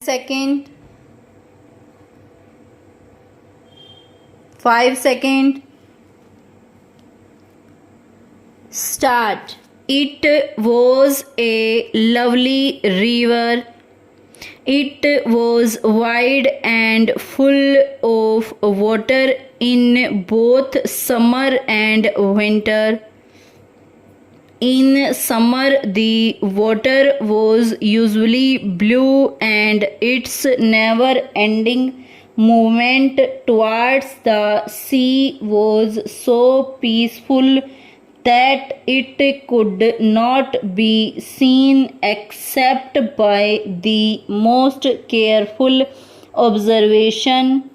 second, 5 second. Start. It was a lovely river. It was wide and full of water in both summer and winter. In summer, the water was usually blue, and its never ending movement towards the sea was so peaceful that it could not be seen except by the most careful observation.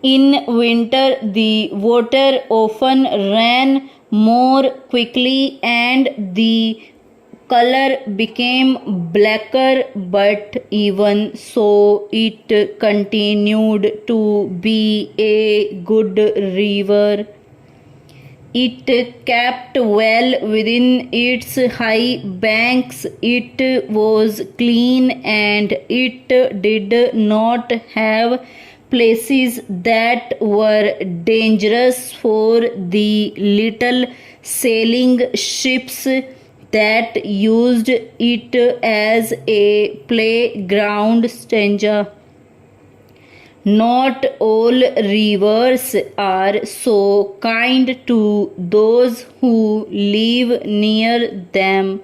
In winter, the water often ran more quickly and the color became blacker, but even so, it continued to be a good river. It kept well within its high banks. It was clean and it did not have places that were dangerous for the little sailing ships that used it as a playground. Stanza. Not all rivers are so kind to those who live near them.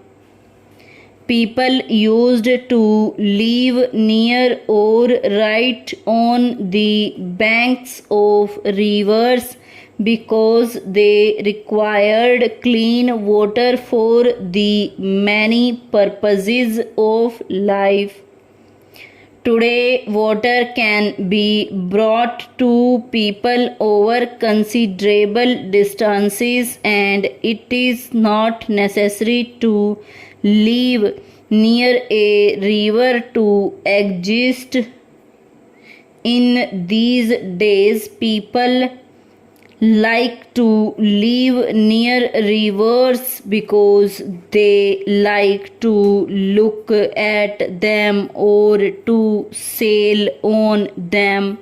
People used to live near or right on the banks of rivers because they required clean water for the many purposes of life. Today, water can be brought to people over considerable distances, and it is not necessary to live near a river to exist. In these days, people like to live near rivers because they like to look at them or to sail on them.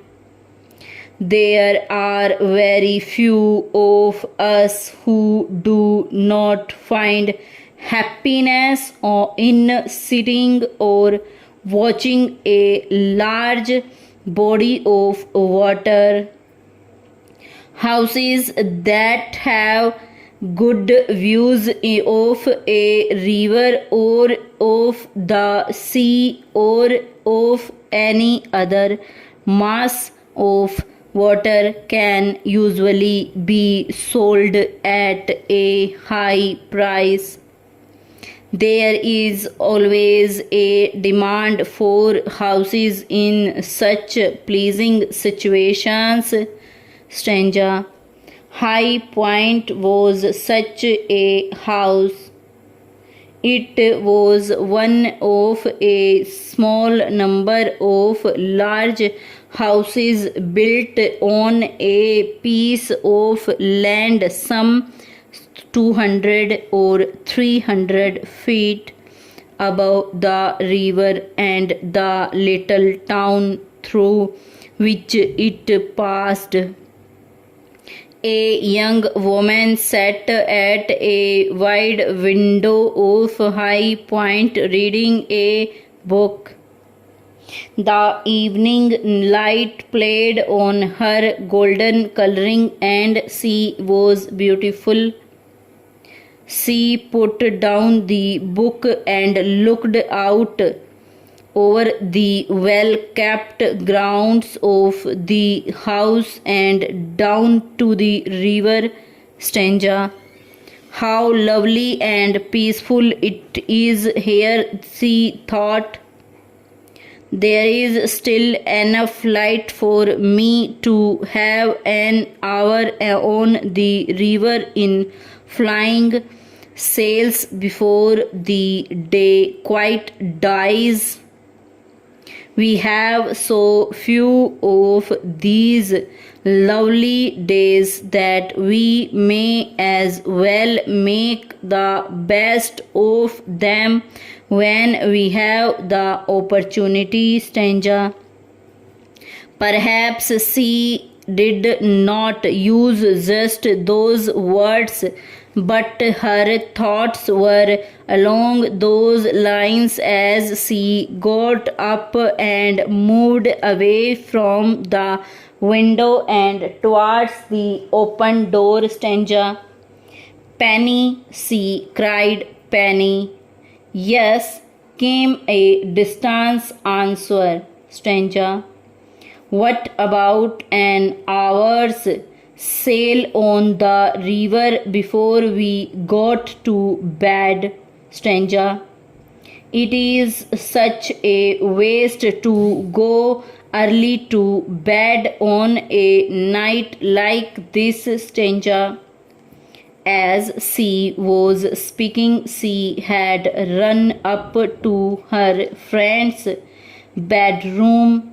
There are very few of us who do not find happiness in sitting or watching a large body of water. Houses that have good views of a river or of the sea or of any other mass of water can usually be sold at a high price. There is always a demand for houses in such pleasing situations. Stanza. High Point was such a house. It was one of a small number of large houses built on a piece of land some 200 or 300 feet above the river and the little town through which it passed. A young woman sat at a wide window of High Point reading a book. The evening light played on her golden coloring and she was beautiful. She put down the book and looked out over the well-kept grounds of the house and down to the river. Stanza. How lovely and peaceful it is here, she thought. There is still enough light for me to have an hour on the river in flying sails before the day quite dies. We have so few of these lovely days that we may as well make the best of them when we have the opportunity. Stanza. Perhaps she did not use just those words, but her thoughts were along those lines as she got up and moved away from the window and towards the open door. Stanza. Penny, she cried, Penny. Yes, came a distant answer. Stanza. What about an hour's sail on the river before we got to bed? Stanza. It is such a waste to go early to bed on a night like this. Stanza. As she was speaking, she had run up to her friend's bedroom.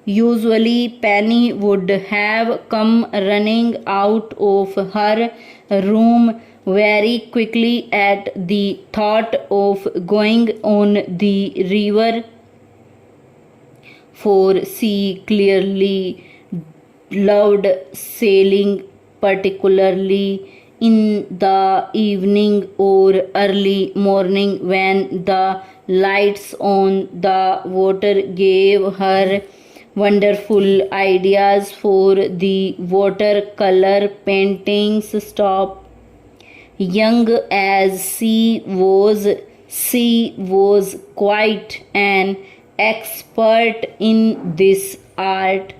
Usually, Penny would have come running out of her room very quickly at the thought of going on the river, for she clearly loved sailing, particularly in the evening or early morning when the lights on the water gave her wonderful ideas for the watercolor paintings. Stop. Young as she was quite an expert in this art.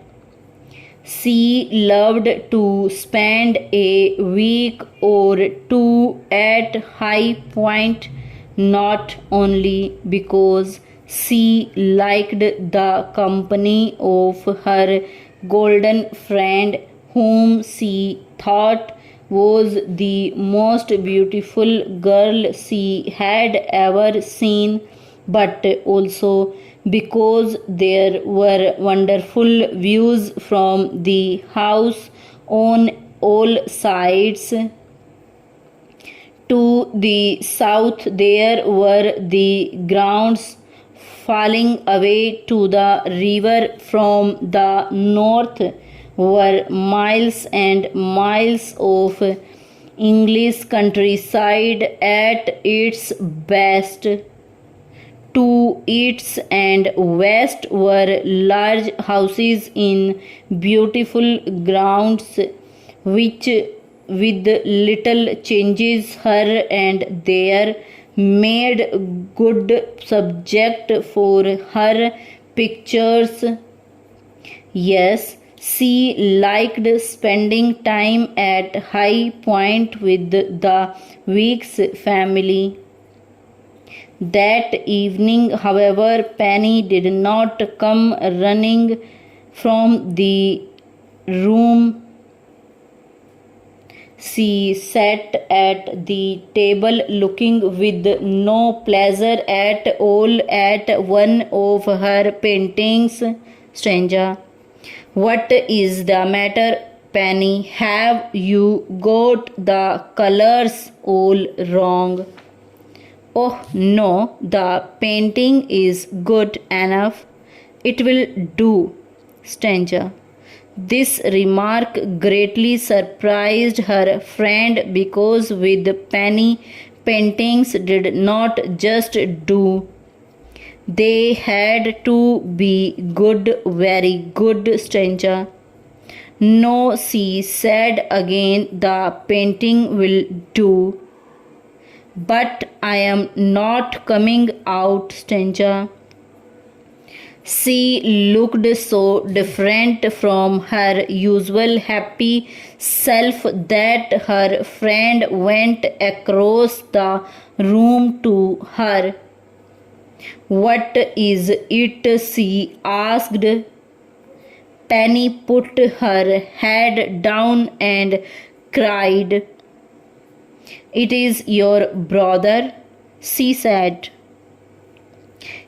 She loved to spend a week or two at High Point, not only because she liked the company of her golden friend, whom she thought was the most beautiful girl she had ever seen, but also because there were wonderful views from the house on all sides. To the south there were the grounds falling away to the river. From the north were miles and miles of English countryside at its best. To east and west were large houses in beautiful grounds, which, with little changes here and there, made good subject for her pictures. Yes, she liked spending time at High Point with the Weeks family. That evening, however, Penny did not come running from the room. She sat at the table looking with no pleasure at all at one of her paintings. Stanza. What is the matter, Penny? Have you got the colors all wrong? Oh no, the painting is good enough. It will do. Stanza. This remark greatly surprised her friend because with Penny, paintings did not just do. They had to be good, very good. Stanza. No, she said again, the painting will do. But I am not coming out. Stanza. She looked so different from her usual happy self that her friend went across the room to her. What is it? She asked. Penny put her head down and cried. It is your brother, she said.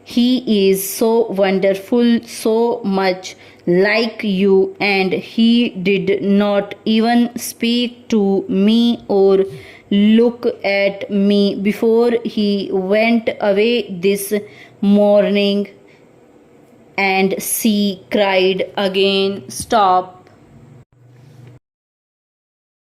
He is so wonderful, so much like you, and he did not even speak to me or look at me before he went away this morning. And she cried again. Stop.